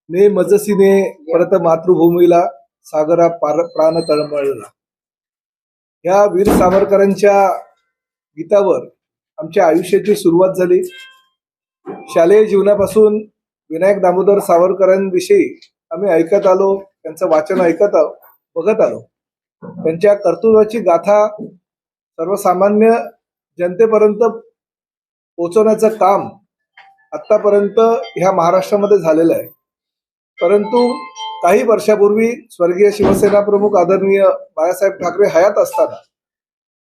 ने मजसीने परत मातृभूमीला सागरा प्राण तळमळला. या वीर सावरकरांच्या गीतावर आमच्या आयुष्याची सुरुवात झाली. शालेय जीवनापासून विनायक दामोदर सावरकरांविषयी आम्ही ऐकत आलो, त्यांचं वाचन बघत आलो. त्यांच्या कर्तृत्वाची गाथा सर्वसामान्य जनतेपर्यंत पोहोचवण्याचं काम आतापर्यंत ह्या महाराष्ट्रामध्ये झालेलं आहे. परंतु काही वर्षापूर्वी स्वर्गीय शिवसेना प्रमुख आदरणीय बाळासाहेब ठाकरे हयात असताना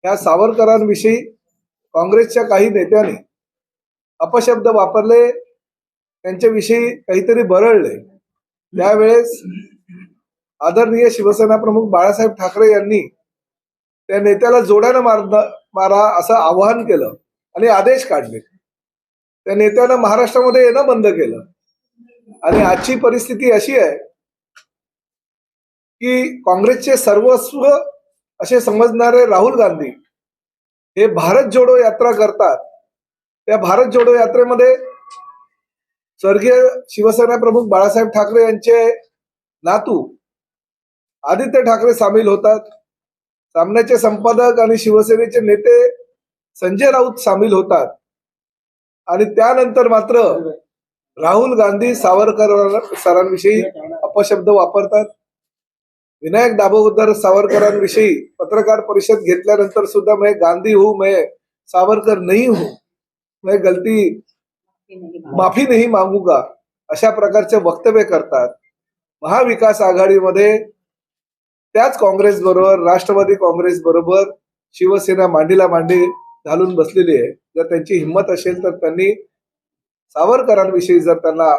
ह्या सावरकरांविषयी काँग्रेसच्या काही नेत्यांनी अपशब्द वापरले, त्यांच्याविषयी काहीतरी बरळले. त्यावेळेस आदरणीय शिवसेना प्रमुख बाळासाहेब ठाकरे यांनी त्या नेत्याला जोड्यानं मारा असं आवाहन केलं आणि आदेश काढले. त्या नेत्यानं महाराष्ट्रामध्ये येणं बंद केलं. आणि आजची परिस्थिती अशी आहे की काँग्रेसचे सर्वस्व असे समजणारे राहुल गांधी हे भारत जोडो यात्रा करतात. त्या भारत जोडो यात्रेमध्ये स्वर्गीय शिवसेना प्रमुख बाळासाहेब ठाकरे यांचे नातू आदित्य ठाकरे सामील होतात. सामन्याचे संपादक आणि शिवसेनेचे नेते संजय राऊत सामील होतात. आणि त्यानंतर मात्र राहुल गांधी सावरकर सरांविषयी अपशब्द वापरतात. विनायक दामोदर सावरकरांविषयी पत्रकार परिषद घेतल्यानंतर सुद्धा मैं गांधी हूं, मैं सावरकर नहीं हूं, मैं गलती माफी नहीं मागूंगा अशा प्रकारचे वक्तव्य करतात. महाविकास आघाडीमध्ये त्याच काँग्रेस बरोबर, राष्ट्रवादी काँग्रेस बरोबर शिवसेना मांडीला मांडी घालून बसलेली आहे. जर त्यांची हिंमत असेल तर त्यांनी सावरकरांविषयी, जर त्यांना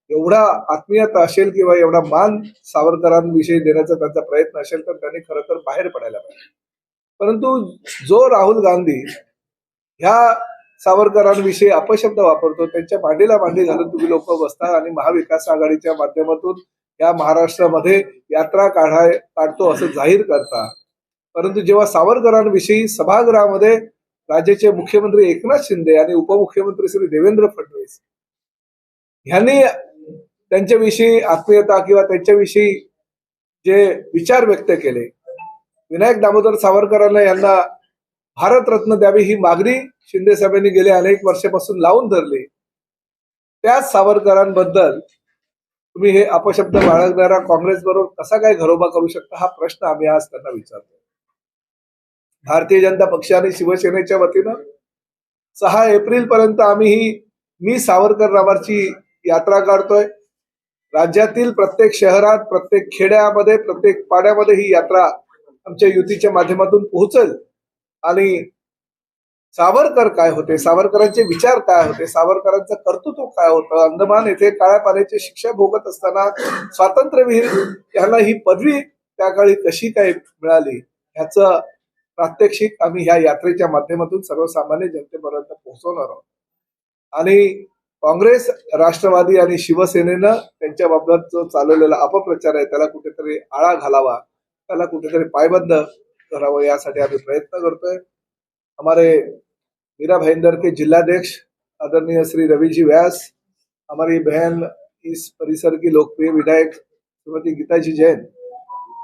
एवढा आत्मीयता असेल किंवा एवढा मान सावरकरांविषयी देण्याचा त्यांचा प्रयत्न असेल तर त्यांनी खरं तर बाहेर पडायला पाहिजे. परंतु जो राहुल गांधी ह्या सावरकरांविषयी अपशब्द वापरतो, त्यांच्या मांडीला मांडी घालून तुम्ही लोक बसता आणि महाविकास आघाडीच्या माध्यमातून या महाराष्ट्रामध्ये यात्रा काढतो असं जाहीर करता. परंतु जेव्हा सावरकरांविषयी सभागृहामध्ये राज्याचे मुख्यमंत्री एकनाथ शिंदे आणि उपमुख्यमंत्री श्री देवेंद्र फडणवीस यांनी त्यांच्याविषयी आत्मीयता किंवा त्यांच्याविषयी जे विचार व्यक्त केले, विनायक दामोदर सावरकरांना यांना भारतरत्न द्यावी ही मागणी शिंदे साहेबांनी गेल्या अनेक वर्षापासून लावून धरली. त्याच सावरकरांबद्दल तुम्ही हे अपशब्द बाळगणारा काँग्रेस बरोबर कसा काय घरोबा करू शकता, हा प्रश्न आम्ही आज त्यांना विचारतो. भारतीय जनता पक्ष आणि शिवसेनेच्या वतीनं 6 एप्रिल पर्यंत आम्ही ही मी सावरकर नावाची यात्रा काढतोय. राज्यातील प्रत्येक शहरात, प्रत्येक खेड्यामध्ये, प्रत्येक पाड्यामध्ये ही यात्रा आमच्या युतीच्या माध्यमातून पोहोचेल. आणि सावरकर काय होते, सावरकरांचे विचार काय होते, सावरकरांचं कर्तृत्व काय होतं, अंदमान येथे काळ्या पाण्याची शिक्षा भोगत असताना स्वातंत्र्यवीर यांना ही पदवी त्या काळी कशी काय मिळाली, ह्याचं प्रात्यक्षिक आम्ही ह्या यात्रेच्या माध्यमातून सर्वसामान्य जनतेपर्यंत पोहोचवणार आहोत. आणि काँग्रेस, राष्ट्रवादी आणि शिवसेनेनं त्यांच्याबाबत जो चालवलेला अपप्रचार आहे त्याला कुठेतरी आळा घालावा, त्याला कुठेतरी पायबंद करावं, यासाठी आम्ही प्रयत्न करतोय. हमारे मीरा भाईंदर के जिलाध्यक्ष आदरणीय श्री रवि व्यास, हमारी बहन इस परिसर की लोकप्रिय विधायक श्रीमती गीताजी जैन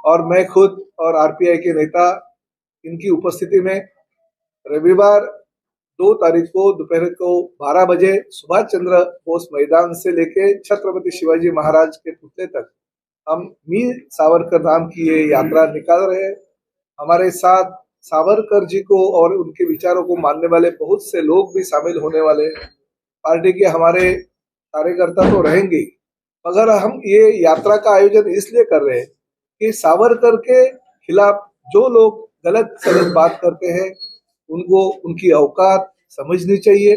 और मैं खुद और आरपीआई के नेता, इनकी उपस्थिति में रविवार 2 तारीख को दोपहर को 12 बजे सुभाष चंद्र बोस मैदान से लेके छत्रपति शिवाजी महाराज के पुतले तक हम मी सावरकर नाम की ये यात्रा निकाल रहे हैं. हमारे साथ सावरकर जी को और उनके विचारों को मानने वाले बहुत से लोग भी शामिल होने वाले हैं. पार्टी के हमारे कार्यकर्ता तो रहेंगे, मगर हम ये यात्रा का आयोजन इसलिए कर रहे हैं कि सावरकर के खिलाफ जो लोग गलत सलत बात करते हैं उनको उनकी औकात समझनी चाहिए.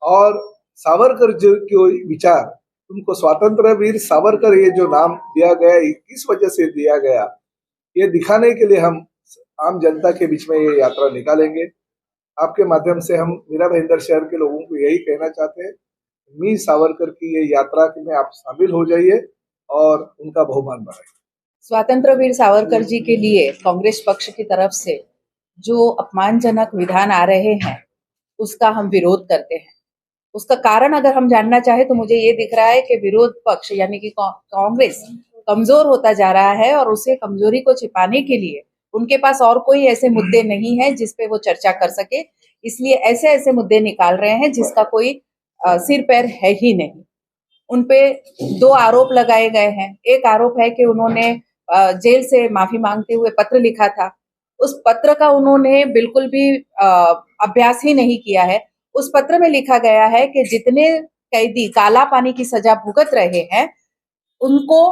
और सावरकर जो विचार, उनको स्वतंत्र वीर सावरकर ये जो नाम दिया गया, किस वजह से दिया गया, ये दिखाने के लिए हम आम जनता के बीच में ये यात्रा निकालेंगे. आपके माध्यम से हम मीरा भाईंदर शहर के लोगों को यही कहना चाहते हैं, मी सावरकर की ये यात्रा में आप शामिल हो जाइए और उनका बहुमान बढ़ाइए. स्वतंत्र वीर सावरकर जी के लिए कांग्रेस पक्ष की तरफ से जो अपमानजनक विधान आ रहे हैं उसका हम विरोध करते हैं. उसका कारण अगर हम जानना चाहे तो मुझे ये दिख रहा है कि विरोध पक्ष यानी कि कांग्रेस कमजोर होता जा रहा है और उसे कमजोरी को छिपाने के लिए उनके पास और कोई ऐसे मुद्दे नहीं है जिस पे वो चर्चा कर सके, इसलिए ऐसे ऐसे मुद्दे निकाल रहे हैं जिसका कोई सिर पैर है ही नहीं। उनपे दो आरोप लगाए गए हैं। एक आरोप है कि उन्होंने जेल से माफी मांगते हुए पत्र लिखा था। उस पत्र का उन्होंने बिल्कुल भी अभ्यास ही नहीं किया है। उस पत्र में लिखा गया है कि जितने कैदी काला पानी की सजा भुगत रहे हैं उनको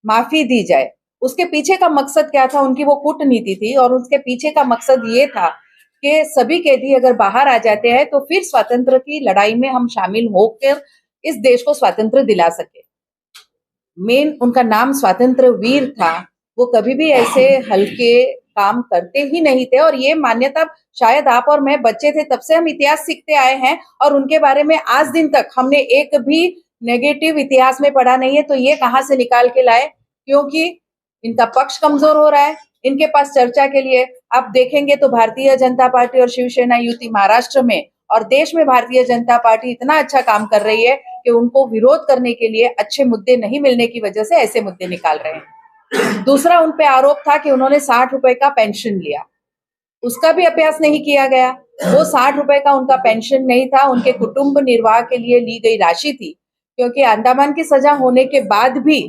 माफी दी जाए। उसके पीछे का मकसद क्या था? उनकी वो कूटनीति थी और उसके पीछे का मकसद ये था कि सभी कैदी अगर बाहर आ जाते हैं तो फिर स्वतंत्र की लड़ाई में हम शामिल होकर इस देश को स्वतंत्र दिला सके। मेन उनका नाम स्वतंत्र वीर था। वो कभी भी ऐसे हल्के काम करते ही नहीं थे और ये मान्यता शायद आप और मैं बच्चे थे तब से हम इतिहास सीखते आए हैं और उनके बारे में आज दिन तक हमने एक भी नेगेटिव इतिहास में पढ़ा नहीं है। तो ये कहां से निकाल के लाए? क्योंकि इनका पक्ष कमजोर हो रहा है। इनके पास चर्चा के लिए आप देखेंगे तो भारतीय जनता पार्टी और शिवसेना युति महाराष्ट्र में और देश में भारतीय जनता पार्टी इतना अच्छा काम कर रही है कि उनको विरोध करने के लिए अच्छे मुद्दे नहीं मिलने की वजह से ऐसे मुद्दे निकाल रहे हैं। दूसरा उन पे आरोप था कि उन्होंने 60 रुपए का पेंशन लिया। उसका भी अभ्यास नहीं किया गया। वो 60 रुपए का उनका पेंशन नहीं था, उनके कुटुंब निर्वाह के लिए ली गई राशि थी। क्योंकि अंडमान की सजा होने के बाद भी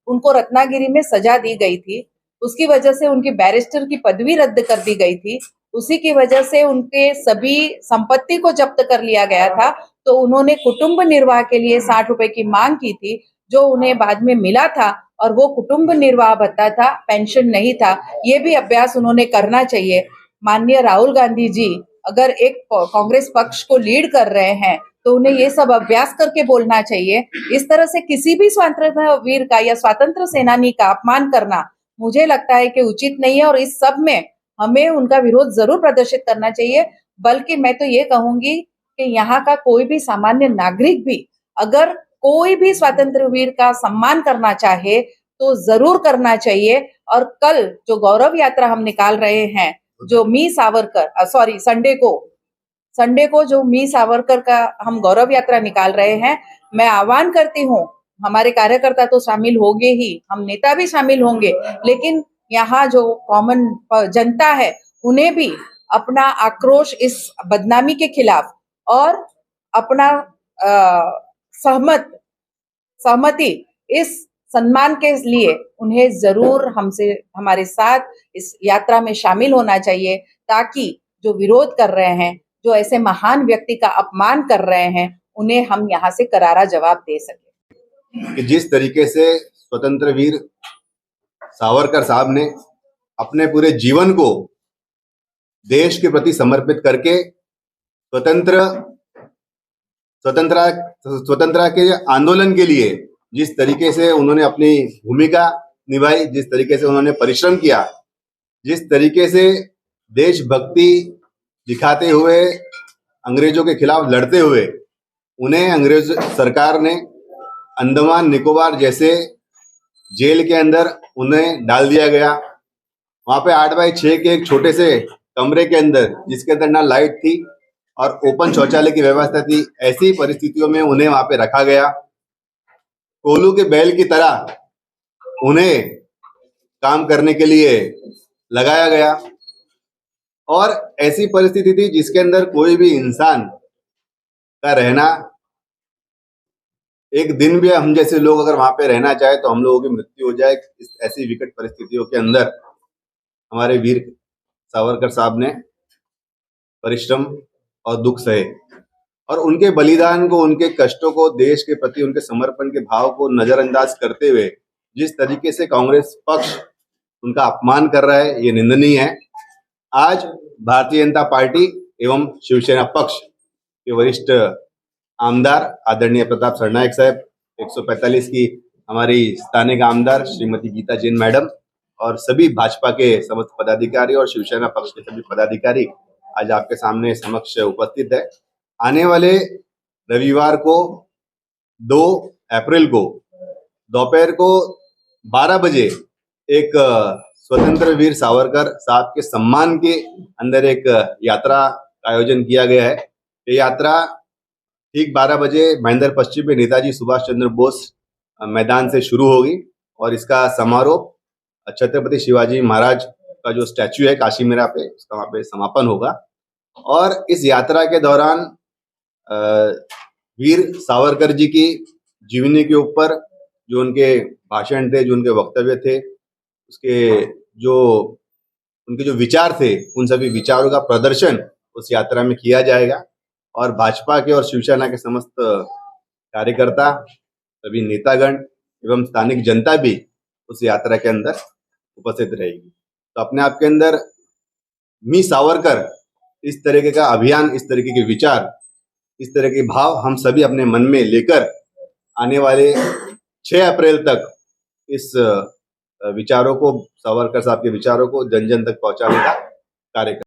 उनको रत्नागिरी में सजा दी गई थी। उसकी वजह से उनकी बैरिस्टर की पदवी रद्द कर दी गई थी। उसी की वजह से उनके सभी संपत्ति को जब्त कर लिया गया था। तो उन्होंने कुटुंब निर्वाह के लिए 60 रुपए की मांग की थी, जो उन्हें बाद में मिला था और वो कुटुंब निर्वाह भत्ता था, पेंशन नहीं था। ये भी अभ्यास उन्होंने करना चाहिए। माननीय राहुल गांधी जी अगर एक कांग्रेस पक्ष को लीड कर रहे हैं तो उन्हें ये सब अभ्यास करके बोलना चाहिए। इस तरह से किसी भी स्वतंत्र वीर का या स्वतंत्र सेनानी का अपमान करना मुझे लगता है कि उचित नहीं है और इस सब में हमें उनका विरोध जरूर प्रदर्शित करना चाहिए। बल्कि मैं तो ये कहूंगी कि यहाँ का कोई भी सामान्य नागरिक भी अगर कोई भी स्वतंत्र वीर का सम्मान करना चाहे तो जरूर करना चाहिए। और कल जो गौरव यात्रा हम निकाल रहे हैं, जो मी सावरकर संडे को जो मी सावरकर का हम गौरव यात्रा निकाल रहे हैं, मैं आह्वान करती हूँ, हमारे कार्यकर्ता तो शामिल होंगे ही, हम नेता भी शामिल होंगे, लेकिन यहाँ जो कॉमन जनता है उन्हें भी अपना आक्रोश इस बदनामी के खिलाफ और अपना सहमति इस सम्मान के लिए उन्हें जरूर हमसे हमारे साथ इस यात्रा में शामिल होना चाहिए, ताकि जो विरोध कर रहे हैं, जो ऐसे महान व्यक्ति का अपमान कर रहे हैं, उन्हें हम यहाँ से करारा जवाब दे सके। कि जिस तरीके से स्वतंत्र वीर सावरकर साहब ने अपने पूरे जीवन को देश के प्रति समर्पित करके स्वतंत्रता के आंदोलन के लिए जिस तरीके से उन्होंने अपनी भूमिका निभाई, जिस तरीके से उन्होंने परिश्रम किया, जिस तरीके से देशभक्ति दिखाते हुए अंग्रेजों के खिलाफ लड़ते हुए उन्हें अंग्रेज सरकार ने अंडमान निकोबार जैसे जेल के अंदर उन्हें डाल दिया गया। वहां पे 8x6 के एक छोटे से कमरे के अंदर, जिसके अंदर ना लाइट थी और ओपन शौचालय की व्यवस्था थी, ऐसी परिस्थितियों में उन्हें वहां पे रखा गया। कोल्हू के बैल की तरह उन्हें काम करने के लिए लगाया गया और ऐसी परिस्थिति थी जिसके अंदर कोई भी इंसान का रहना, एक दिन भी हम जैसे लोग अगर वहां पे रहना चाहे तो हम लोगों की मृत्यु हो जाए। इस ऐसी विकट परिस्थितियों के अंदर हमारे वीर सावरकर साहब ने परिश्रम और दुख सहे और उनके बलिदान को, उनके कष्टों को, देश के प्रति उनके समर्पण के भाव को नजरअंदाज करते हुए जिस तरीके से कांग्रेस पक्ष उनका अपमान कर रहा है, ये निंदनीय है। आज भारतीय जनता पार्टी एवं शिवसेना पक्ष के वरिष्ठ आमदार आदरणीय प्रताप सरनायक साहब, 145 की हमारी स्थानिक आमदार श्रीमती गीता जैन मैडम और सभी भाजपा के समस्त पदाधिकारी और शिवसेना पक्ष के सभी पदाधिकारी आज आपके सामने समक्ष उपस्थित है। आने वाले रविवार को 2 अप्रैल को दोपहर को 12 बजे एक स्वतंत्र वीर सावरकर साहब के सम्मान के अंदर एक यात्रा का आयोजन किया गया है। ये यात्रा ठीक 12 बजे महेंद्र पश्चिम में नेताजी सुभाष चंद्र बोस मैदान से शुरू होगी और इसका समारोह छत्रपति शिवाजी महाराज का जो स्टैच्यू है काशीमीरा पे, उसका वहाँ पे समापन होगा। और इस यात्रा के दौरान वीर सावरकर जी की जीवनी के ऊपर जो उनके भाषण थे, जो उनके वक्तव्य थे, उसके जो उनके जो विचार थे, उन सभी विचारों का प्रदर्शन उस यात्रा में किया जाएगा। और भाजपा के और शिवसेना के समस्त कार्यकर्ता, सभी नेतागण एवं स्थानिक जनता भी उस यात्रा के अंदर उपस्थित रहेगी। तो अपने आप के अंदर मी सावरकर इस तरीके का अभियान, इस तरीके के विचार, इस तरह के भाव हम सभी अपने मन में लेकर आने वाले 6 अप्रैल तक इस विचारों को, सावरकर साहब के विचारों को जन जन तक पहुंचाने का कार्य